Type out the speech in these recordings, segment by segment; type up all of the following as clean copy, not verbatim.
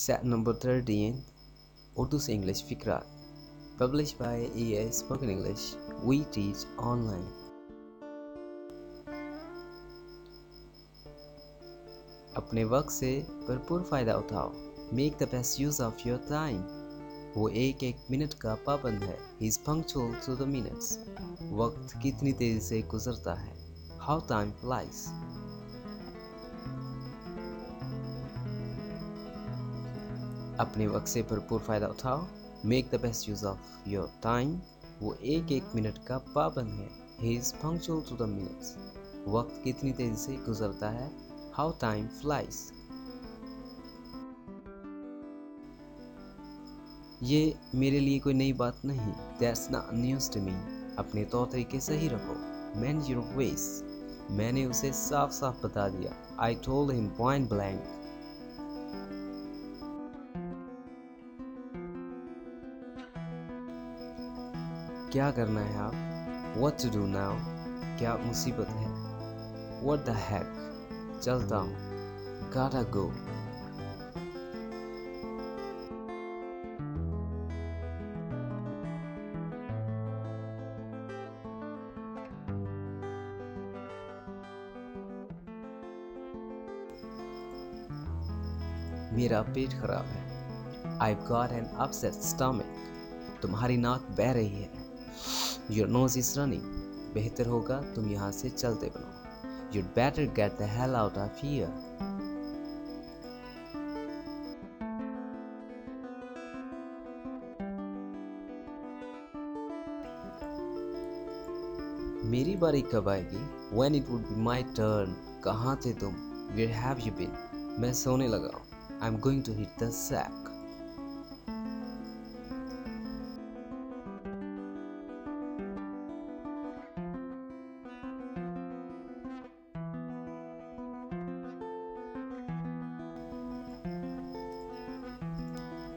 Set number 13, Urdu से English फिकरात, published by EA Spoken English. We teach online. अपने वक्त से भरपूर फ़ायदा उठाओ. Make the best use of your time. वो एक एक मिनट का पाबंद है. He is punctual to the minutes. वक्त कितनी तेज़ी से गुजरता है. How time flies. अपने वक्त से भरपूर फ़ायदा उठाओ. Make the best use of your time. वो एक एक मिनट का पाबंद है. He is punctual to the minutes. वक्त कितनी तेज़ी से गुजरता है. How time flies. ये मेरे लिए कोई नई बात नहीं. That's not news to me. अपने तौर तरीके सही रखो. Mend your ways. मैंने उसे साफ साफ बता दिया. I told him point blank. क्या करना है आप. What to do now. क्या मुसीबत है. What the heck. चलता हूँ. Gotta go. मेरा पेट खराब है. I've got an upset stomach. तुम्हारी नाक बह रही है. Your nose is running. बेहतर होगा तुम यहाँ से चलते बनो. You'd better get the hell out of here. मेरी बारी कब आएगी. When it would be my turn. कहाँ थे तुम. Where have you been. मैं सोने लगा हूँ. I'm going to hit the sack.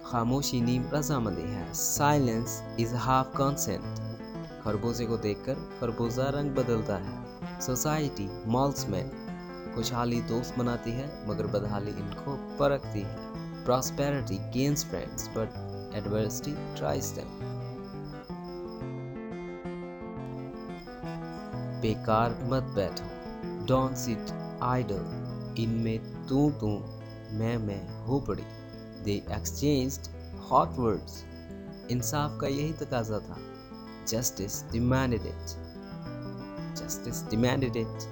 खामोशी नीम रजामंदी है. Silence is half consent. खरबूजे को देखकर खरबूजा रंग बदलता है. Society molds men. खुशहाली दोस्त बनाती है मगर बदहाली इनको परखती है. Prosperity gains friends but adversity tries them. बेकार मत बैठो. Don't sit idle. इनमें तू मैं हो पड़ी. They exchanged hot words. इंसाफ का यही तकाजा था. Justice demanded it. Justice demanded it.